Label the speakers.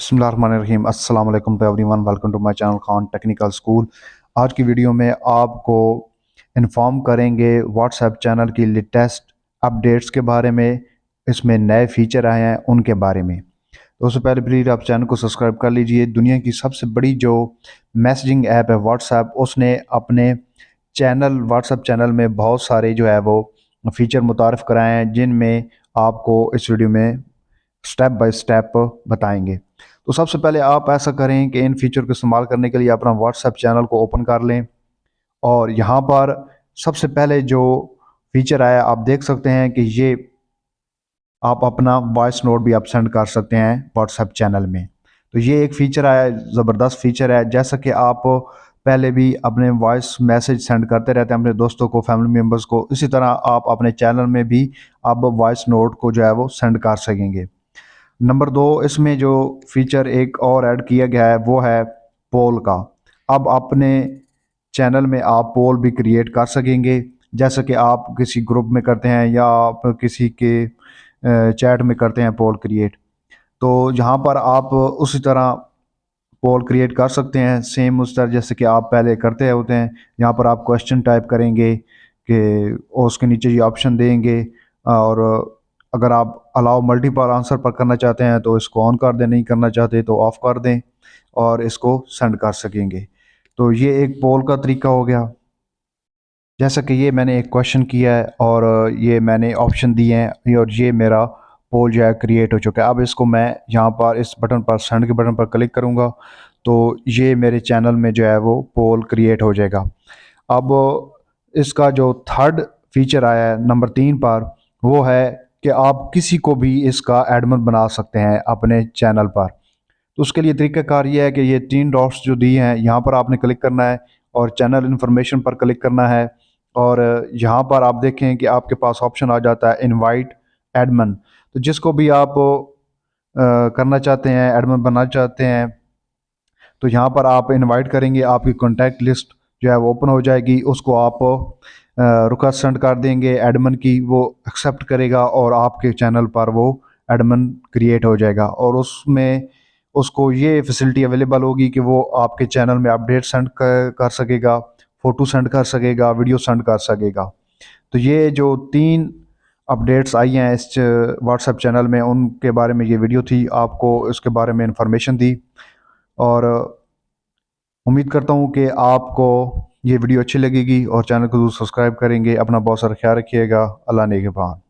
Speaker 1: बिस्मिल्लाहिर्रहमानिर्रहीम अस्सलाम वालेकुम to everyone, welcome to my channel Khan technical school. आज की वीडियो में आपको इन्फॉर्म करेंगे व्हाट्सएप चैनल की लेटेस्ट अपडेट्स के बारे में। इसमें नए फीचर आए हैं उनके बारे में। तो उससे पहले प्लीज़ आप चैनल को सब्सक्राइब कर लीजिए। दुनिया की सबसे बड़ी जो मैसेजिंग ऐप है व्हाट्सएप, उसने अपने व्हाट्सएप चैनल में बहुत सारे जो है वो फीचर मुतारफ़ कराए हैं, जिनमें आपको इस वीडियो में स्टेप बाय स्टेप बताएंगे। तो सबसे पहले आप ऐसा करें कि इन फीचर को इस्तेमाल करने के लिए अपना व्हाट्सएप चैनल को ओपन कर लें, और यहाँ पर सबसे पहले जो फीचर आया आप देख सकते हैं कि ये आप अपना वॉइस नोट भी आप सेंड कर सकते हैं व्हाट्सएप चैनल में। तो ये एक फ़ीचर आया, ज़बरदस्त फ़ीचर है। जैसा कि आप पहले भी अपने वॉइस मैसेज सेंड करते रहते हैं अपने दोस्तों को, फैमिली मेम्बर्स को, इसी तरह आप अपने चैनल में भी आप वॉइस नोट को जो है वो सेंड कर सकेंगे। नंबर दो, इसमें जो फीचर एक और ऐड किया गया है वो है पोल का। अब अपने चैनल में आप पोल भी क्रिएट कर सकेंगे, जैसे कि आप किसी ग्रुप में करते हैं या आप किसी के चैट में करते हैं पोल क्रिएट। तो यहाँ पर आप उसी तरह पोल क्रिएट कर सकते हैं, सेम उस तरह जैसे कि आप पहले करते होते हैं। यहाँ पर आप क्वेश्चन टाइप करेंगे कि और उसके नीचे ये ऑप्शन देंगे, और अगर आप अलाउ मल्टीपल आंसर पर करना चाहते हैं तो इसको ऑन कर दें, नहीं करना चाहते तो ऑफ कर दें, और इसको सेंड कर सकेंगे। तो ये एक पोल का तरीका हो गया। जैसा कि ये मैंने एक क्वेश्चन किया है और ये मैंने ऑप्शन दिए हैं, और ये मेरा पोल जो है क्रिएट हो चुका है। अब इसको मैं यहाँ पर इस बटन पर, सेंड के बटन पर क्लिक करूँगा तो ये मेरे चैनल में जो है वो पोल क्रिएट हो जाएगा। अब इसका जो थर्ड फीचर आया है नंबर 3 पर, वो है कि आप किसी को भी इसका एडमिन बना सकते हैं अपने चैनल पर। तो उसके लिए तरीकाकार ये है कि ये 3 डॉट्स जो दिए हैं यहाँ पर आपने क्लिक करना है और चैनल इन्फॉर्मेशन पर क्लिक करना है, और यहाँ पर आप देखें कि आपके पास ऑप्शन आ जाता है इनवाइट एडमिन। तो जिसको भी आप करना चाहते हैं, एडमिन बनना चाहते हैं, तो यहाँ पर आप इनवाइट करेंगे, आपकी कॉन्टैक्ट लिस्ट जो है वो ओपन हो जाएगी। उसको आप रिक्वेस्ट सेंड कर देंगे एडमिन की, वो एक्सेप्ट करेगा और आपके चैनल पर वो एडमिन क्रिएट हो जाएगा। और उसमें उसको ये फैसिलिटी अवेलेबल होगी कि वो आपके चैनल में अपडेट सेंड कर सकेगा, फ़ोटो सेंड कर सकेगा, वीडियो सेंड कर सकेगा। तो ये जो 3 अपडेट्स आई हैं इस व्हाट्सएप चैनल में, उनके बारे में ये वीडियो थी, आपको इसके बारे में इंफॉर्मेशन दी। और उम्मीद करता हूँ कि आपको ये वीडियो अच्छी लगेगी और चैनल को ज़रूर सब्सक्राइब करेंगे। अपना बहुत सारा ख्याल रखिएगा। अल्लाह नेगहबान।